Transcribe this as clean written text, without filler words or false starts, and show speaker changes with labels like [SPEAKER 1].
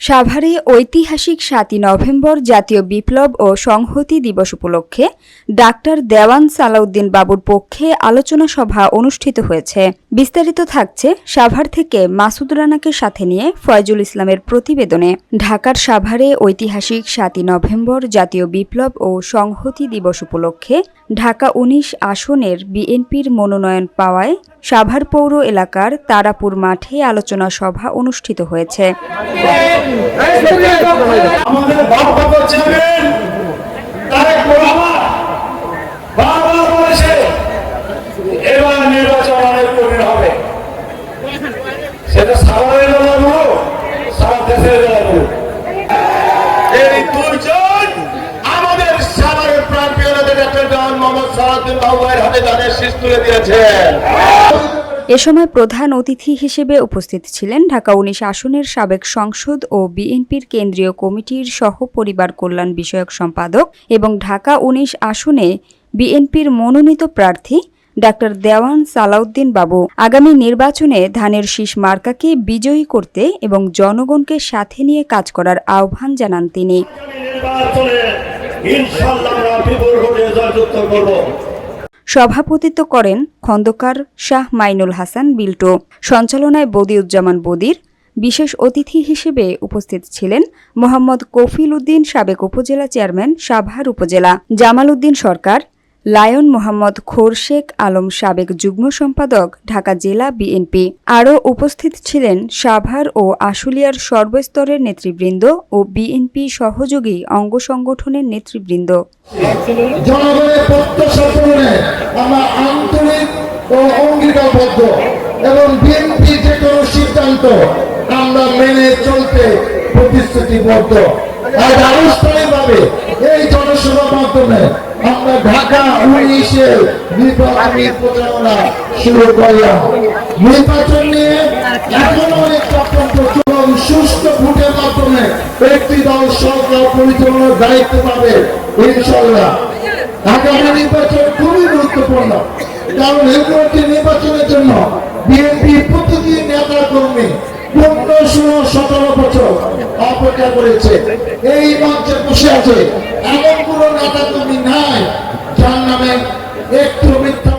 [SPEAKER 1] সাভারে ঐতিহাসিক ৭ই নভেম্বর জাতীয় বিপ্লব ও সংহতি দিবস উপলক্ষে ডাক্তার দেওয়ান সালাউদ্দিন বাবুর পক্ষে আলোচনা সভা অনুষ্ঠিত হয়েছে। বিস্তারিত থাকছে সাভার থেকে মাসুদ রানাকে সাথে নিয়ে ফয়জুল ইসলামের প্রতিবেদনে। ঢাকার সাভারে ঐতিহাসিক ৭ই নভেম্বর জাতীয় বিপ্লব ও সংহতি দিবস উপলক্ষে ঢাকা ১৯ আসনের বিএনপির মনোনয়ন পাওয়ায় সাভার পৌর এলাকার তারাপুর মাঠে আলোচনা সভা অনুষ্ঠিত হয়েছে। এ সময় প্রধান অতিথি হিসেবে উপস্থিত ছিলেন ঢাকা ১৯ আসনের সাবেক সংসদ ও বিএনপির কেন্দ্রীয় কমিটির সহ পরিবার কল্যাণ বিষয়ক সম্পাদক এবং ঢাকা ১৯ আসনে বিএনপির মনোনীত প্রার্থী ডাক্তার দেওয়ান সালাউদ্দিন বাবু। আগামী নির্বাচনে ধানের শীষ মার্কাকে বিজয়ী করতে এবং জনগণকে সাথে নিয়ে কাজ করার আহ্বান জানান তিনি। সভাপতিত্ব করেন খন্দকার শাহ মাইনুল হাসান বিল্টু। সঞ্চালনায় বদিউজ্জামান বদির। বিশেষ অতিথি হিসেবে উপস্থিত ছিলেন মোহাম্মদ কফিল উদ্দিন, সাবেক উপজেলা চেয়ারম্যান সাভার উপজেলা, জামাল উদ্দিন সরকার, লায়ন মোহাম্মদ খোরশেখ আলম, সাবেক যুগ্ম সম্পাদক ঢাকা জেলা বিএনপি। আরও উপস্থিত ছিলেন সাভার ও আশুলিয়ার সর্বস্তরের নেতৃবৃন্দ ও বিএনপি সহযোগী অঙ্গ সংগঠনের নেতৃবৃন্দ।
[SPEAKER 2] জনগণের প্রত্যাশা পূরণে আমরা আন্তরিক ও অঙ্গীকারবদ্ধ এবং বিএনপি যে কোনো সিদ্ধান্ত আমরা মেনে চলতে প্রতিশ্রুতিবদ্ধ। আজ আনুষ্ঠানিকভাবে এই জনসভার মাধ্যমে আমরা ঢাকা ১৯-এর নির্বাচনী প্রচারণা শুরু করলাম। নির্বাচন নিয়ে এখনো অনেক চক্রান্ত এবং সুষ্ঠু ভোটের মাধ্যমে একটি দল সরকার পরিচালনার দায়িত্ব পাবে ইনশাআল্লাহ। আগামী নির্বাচন খুবই গুরুত্বপূর্ণ, কারণ এই নির্বাচনের জন্য বিএনপি প্রতিটি নেতা কর্মী ১৫-১৭ বছর অপেক্ষা করেছে। এই মঞ্চে বসে আছে এমন কোন নেতা কর্মী নাই যার নামে একটু মিথ্যা